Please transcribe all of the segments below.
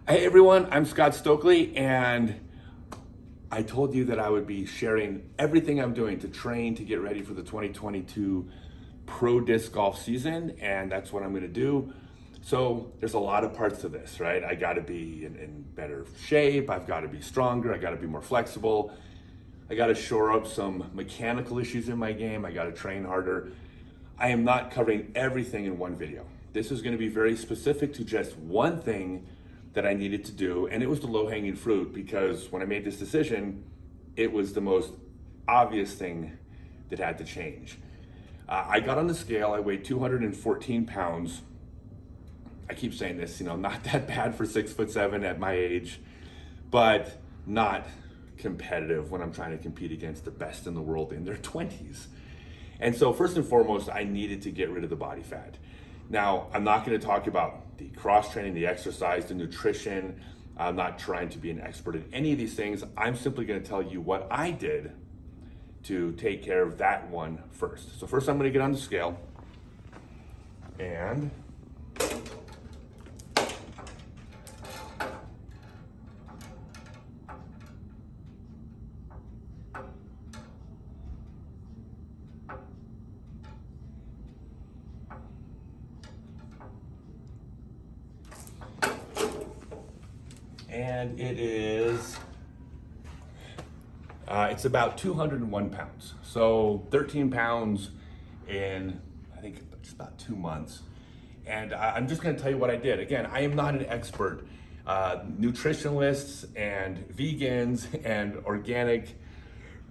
Hey everyone, I'm Scott Stokely, and I told you that I would be sharing everything I'm doing to train to get ready for the 2022 pro disc golf season, and that's what I'm going to do. So there's a lot of parts to this, right? I got to be in better shape, I've got to be stronger, I got to be more flexible, I got to shore up some mechanical issues in my game, I got to train harder. I am not covering everything in one video. This is going to be very specific to just one thing that I needed to do, and it was the low-hanging fruit, because when I made this decision, it was the most obvious thing that had to change. I got on the scale, I weighed 214 pounds. I keep saying this, not that bad for 6'7" at my age, but not competitive when I'm trying to compete against the best in the world in their 20s. And so first and foremost, I needed to get rid of the body fat. Now, I'm not going to talk about the cross training, the exercise, the nutrition. I'm not trying to be an expert in any of these things. I'm simply going to tell you what I did to take care of that one first. So first I'm going to get on the scale, and it is, it's about 201 pounds. So 13 pounds in, I think, just about 2 months. And I'm just gonna tell you what I did. Again, I am not an expert. Nutritionalists and vegans and organic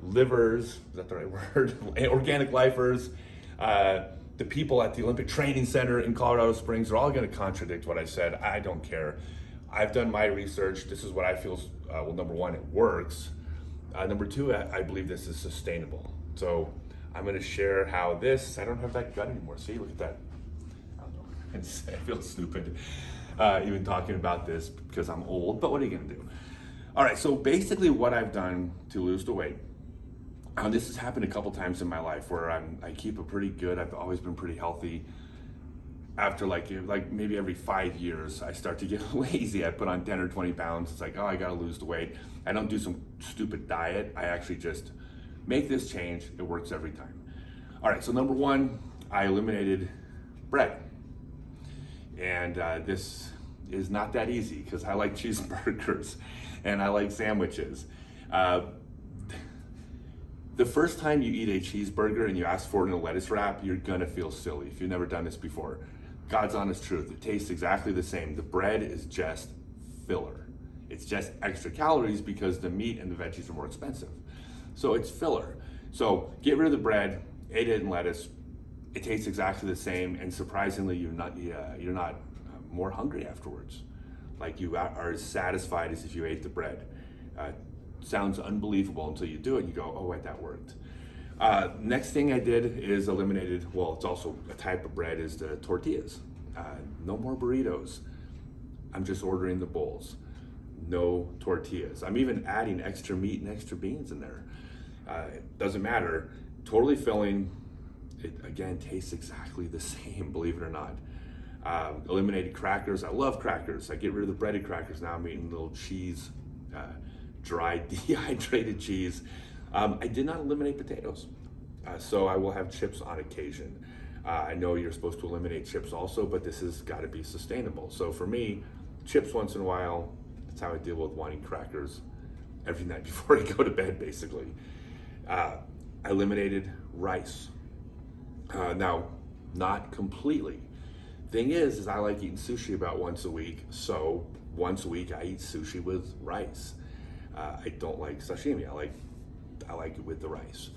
livers, is that the right word? Organic lifers, the people at the Olympic Training Center in Colorado Springs are all gonna contradict what I said. I don't care. I've done my research. This is what I feel, well, number one, it works. Number two, I believe this is sustainable. So I'm gonna share how this, I don't have that gut anymore. See, look at that. I don't know, I feel stupid even talking about this because I'm old, but what are you gonna do? All right, so basically what I've done to lose the weight, this has happened a couple times in my life where I keep it pretty good. I've always been pretty healthy. After like maybe every 5 years, I start to get lazy. I put on 10 or 20 pounds. It's like, oh, I gotta lose the weight. I don't do some stupid diet. I actually just make this change. It works every time. All right, so number one, I eliminated bread. And this is not that easy because I like cheeseburgers and I like sandwiches. The first time you eat a cheeseburger and you ask for it in a lettuce wrap, you're gonna feel silly if you've never done this before. God's honest truth, it tastes exactly the same. The bread is just filler. It's just extra calories because the meat and the veggies are more expensive. So it's filler. So get rid of the bread, eat it in lettuce. It tastes exactly the same, and surprisingly, you're not more hungry afterwards. Like you are as satisfied as if you ate the bread. Sounds unbelievable until you do it and you go, oh wait, that worked. Next thing I did is eliminated, well, it's also a type of bread, is the tortillas. No more burritos. I'm just ordering the bowls. No tortillas. I'm even adding extra meat and extra beans in there. It doesn't matter. Totally filling. It, again, tastes exactly the same, believe it or not. Eliminated crackers. I love crackers. I get rid of the breaded crackers. Now I'm eating little cheese, dried, dehydrated cheese. I did not eliminate potatoes, so I will have chips on occasion. I know you're supposed to eliminate chips also, but this has got to be sustainable. So for me, chips once in a while, that's how I deal with wanting crackers every night before I go to bed, basically. I eliminated rice. Now, not completely. Thing is I like eating sushi about once a week, so once a week I eat sushi with rice. I don't like sashimi. I like it with the rice.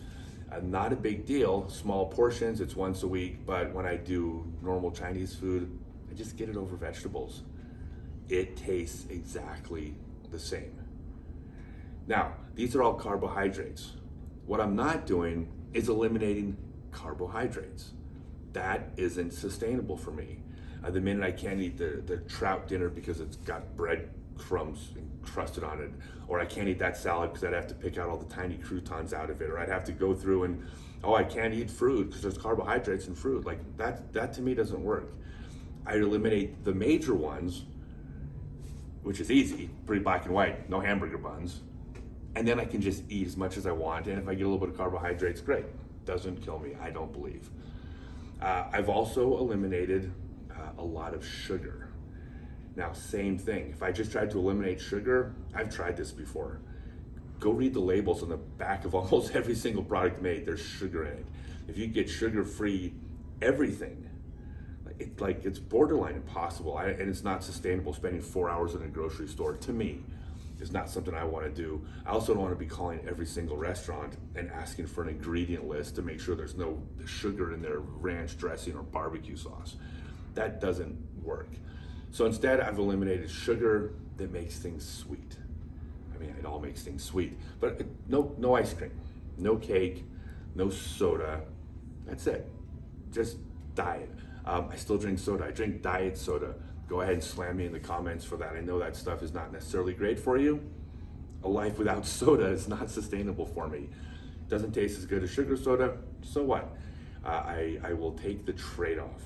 Not a big deal, small portions, it's once a week, but when I do normal Chinese food, I just get it over vegetables. It tastes exactly the same. Now, these are all carbohydrates. What I'm not doing is eliminating carbohydrates. That isn't sustainable for me. The minute I can't eat the trout dinner because it's got bread crumbs encrusted on it, or I can't eat that salad because I'd have to pick out all the tiny croutons out of it, or I'd have to go through and, oh, I can't eat fruit because there's carbohydrates in fruit. Like that to me doesn't work. I eliminate the major ones which is easy, pretty black and white, no hamburger buns. And then I can just eat as much as I want. And if I get a little bit of carbohydrates, great. Doesn't kill me, I don't believe. I've also eliminated a lot of sugar. Now, same thing. If I just tried to eliminate sugar, I've tried this before. Go read the labels on the back of almost every single product made. There's sugar in it. If you get sugar-free everything, it's borderline impossible, and it's not sustainable. Spending 4 hours in a grocery store, to me, is not something I want to do. I also don't want to be calling every single restaurant and asking for an ingredient list to make sure there's no sugar in their ranch dressing or barbecue sauce. That doesn't work. So instead, I've eliminated sugar that makes things sweet. I mean, it all makes things sweet, but no ice cream, no cake, no soda. That's it. Just diet. I still drink soda. I drink diet soda. Go ahead and slam me in the comments for that. I know that stuff is not necessarily great for you. A life without soda is not sustainable for me. It doesn't taste as good as sugar soda, so what? I will take the trade-off.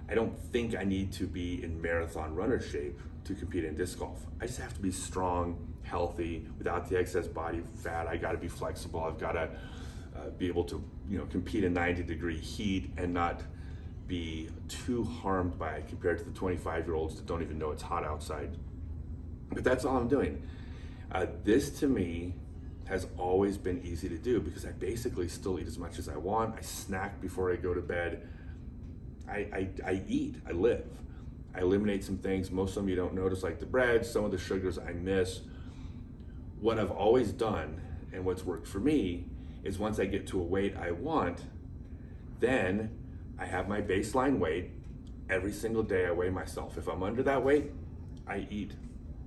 I don't think I need to be in marathon runner shape to compete in disc golf. I just have to be strong, healthy, without the excess body fat. I gotta be flexible. I've gotta be able to compete in 90-degree heat and not be too harmed by it compared to the 25-year-olds that don't even know it's hot outside. But that's all I'm doing. This to me has always been easy to do because I basically still eat as much as I want. I snack before I go to bed. I eat, I live. I eliminate some things, most of them you don't notice, like the bread, some of the sugars I miss. What I've always done, and what's worked for me, is once I get to a weight I want, then I have my baseline weight. Every single day I weigh myself. If I'm under that weight, I eat.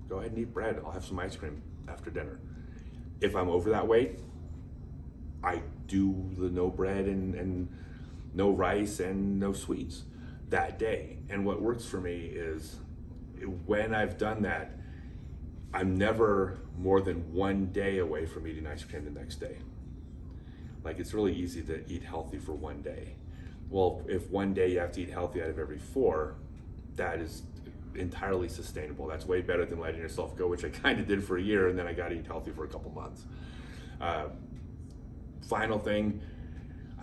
Go ahead and eat bread. I'll have some ice cream after dinner. If I'm over that weight, I do the no bread and no rice and no sweets that day. And what works for me is when I've done that, I'm never more than 1 day away from eating ice cream the next day. Like, it's really easy to eat healthy for 1 day. Well, if 1 day you have to eat healthy out of every 4, that is entirely sustainable. That's way better than letting yourself go, which I kind of did for a year, and then I got to eat healthy for a couple months. Final thing,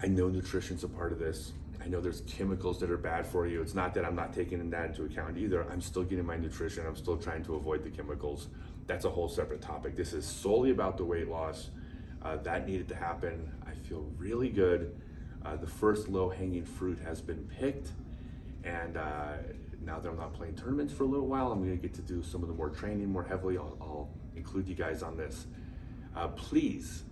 I know nutrition's a part of this. I know there's chemicals that are bad for you. It's not that I'm not taking that into account either. I'm still getting my nutrition. I'm still trying to avoid the chemicals. That's a whole separate topic. This is solely about the weight loss. That needed to happen. I feel really good. The first low-hanging fruit has been picked, and now that I'm not playing tournaments for a little while, I'm going to get to do some of the more training more heavily. I'll include you guys on this. Please,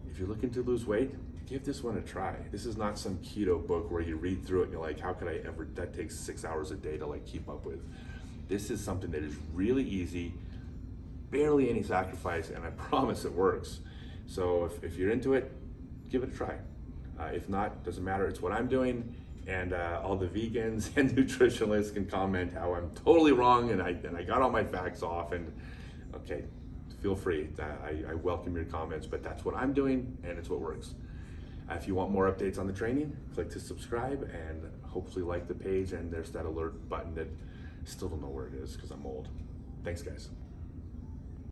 if you're looking to lose weight, give this one a try. This is not some keto book where you read through it and you're like, how could I ever, that takes 6 hours a day to keep up with. This is something that is really easy, barely any sacrifice, and I promise it works. So if you're into it, give it a try. If not, doesn't matter, it's what I'm doing, and all the vegans and nutritionalists can comment how I'm totally wrong and I got all my facts off, and okay, feel free. I welcome your comments, but that's what I'm doing and it's what works. If you want more updates on the training, click to subscribe and hopefully like the page, and there's that alert button that still don't know where it is because I'm old. Thanks, guys.